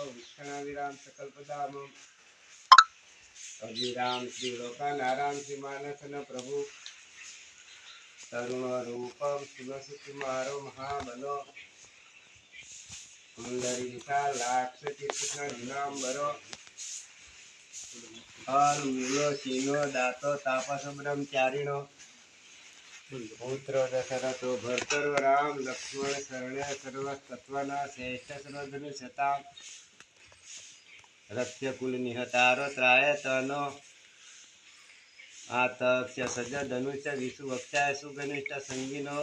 विष्णुविराम सकलपदाम अभिराम श्री लोकानाराम श्री मानसन प्रभु तरुण रूपम शिवसुकुमारो महाबलो कुंडलिकालाक्ष कृष्ण दिनांबरो मूलो सीनो दातो तापस ब्रह्मचारिणो पुत्र दशरथो भर्तरो राम लक्ष्मण शरण्य सर्वतत्वना श्रेष्ठ सर्वधनुषता रक्ष्य कुल निहतारो त्राय तनो आतक्ष्य सज धनुष विषु वक्षाय सुघनिष्ठ संगिनो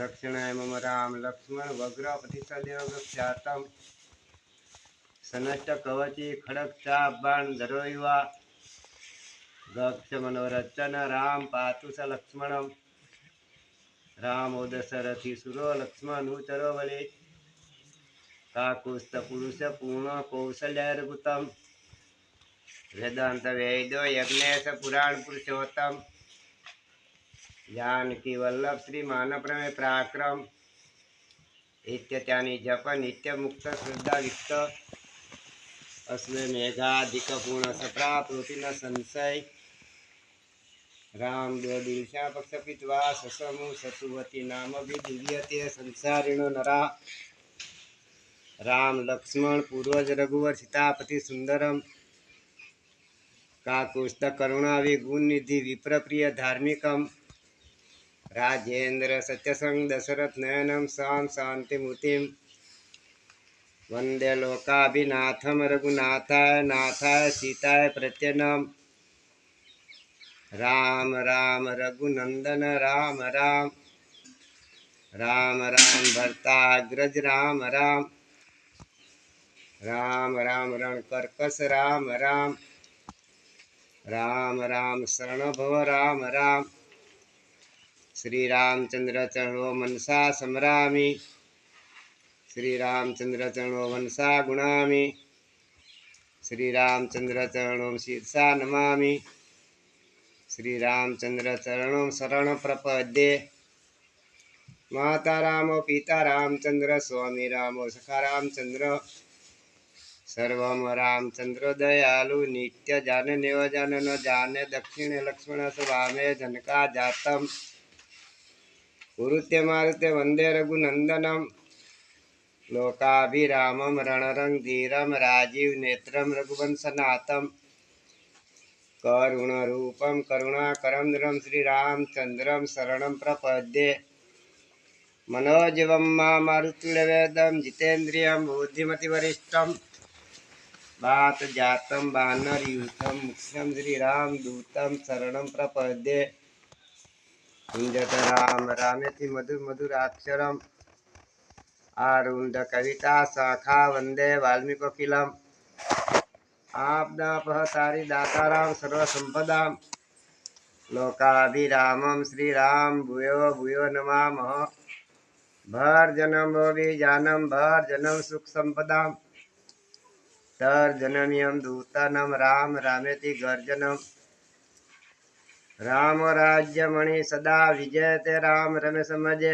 रक्षणाय मम राम लक्ष्मण वग्र प्रतिसदेव ख्यातम सनष्ट कवची खड़ग चाप बाण धरो युवा गक्ष मनोरचन राम पातु स लक्ष्मणम रामो दशरथी सुरो लक्ष्मण चरो बलि काकुस्थ पुरुष पूर्ण कौशल्यार्गुतम वेदांत वेदो यज्ञेश पुराण पुरुषोत्तम जानकी वल्लभ श्री मानव प्रमेय पराक्रम इत्यादि जप नित्य मुक्त श्रद्धा विक्त अस्मे मेघाधिक पूर्ण सप्राप्ति न संशय राम द्वदिशा पक्षपित्वा ससमु सतुवती नाम विदिव्यते संसारिणो नरा राम लक्ष्मण पूर्वज रघुवर सीतापति सुंदरम काकुस्थ करुणा विगुण निधि विप्र प्रिय धार्मिकम राजेंद्र सत्यसंग दशरथ नयनम शाम शांति मुतिम वंदे लोकाभिनाथम रघुनाथाय नाथाय सीताय प्रत्यनम राम राम रघुनंदन राम राम राम राम भरताग्रज राम राम राम राम रण कर्कश राम राम राम राम शरण भव राम राम श्री रामचंद्र चरणों मनसा समरामि श्री रामचंद्र चरणों मनसा गुणामि श्री रामचंद्र चरणों शीर्षा नमामि श्री रामचंद्र चरणों शरण प्रपद्ये माता रामो पिता रामचंद्र स्वामी रामो सखा रामचंद्र सर्वम रामचंद्र दयालु नित्य जानने व जानन जाने दक्षिण लक्ष्मण स्वामे जनका जातम कुरुत्य मारुत्य वंदे रघुनंदनम लोकाभिरामम रणरंग धीरम राजीव नेत्रम रघुवंशनाथम करुण रूपम करुणाकरंद्रम श्री रामचंद्रम शरणं प्रपद्ये मनोजवम मारुतुल्यवेदम जितेन्द्रियं बुद्धिमतिवरिष्ठम वात जातम वानरयूथम मुख्यम श्री राम दूतम शरणं प्रपद्ये कुंजत राम रामेति मधुर मधुराक्षरम आरुंड कविता शाखा वंदे वाल्मीकोकिलम आपदापहतारि दाताराम सर्वसंपदा लोकाभिरामम श्री राम भूयो भूयो नमामः भर्जनम भोभिजानम भर्जनम सुख संपदा तर्जनमियं दूतनम राम रामेति गर्जनम राम राज्यमणि सदा विजयते राम रमेश मजे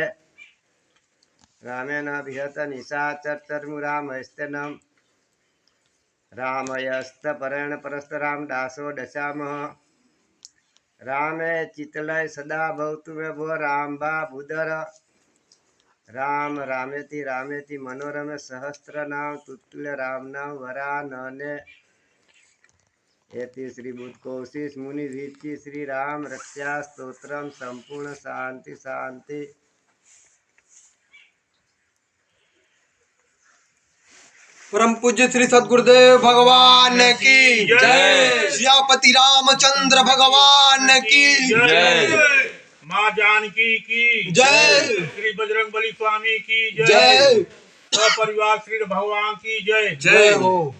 रामेण विहत निशाचरमुरामस्तनम रामयस्तपरेण परस्तराम दासो दशामः रामे चितलय सदा भवतु मे भो राम बा भूधर राम रामेति रामेति मनोरम सहस्त्र नाम तुल्य राम नाम वरा नने एति श्री बुद्ध कौशिक मुनि वीची श्री राम रक्षा स्तोत्रम संपूर्ण शांति शांति। परम पूज्य श्री सद्गुरुदेव भगवान की जय। सियापति रामचंद्र भगवान की जय। माँ जानकी की जय। श्री बजरंगबली स्वामी की जय। सपरिवार श्री भगवान की जय। जय हो।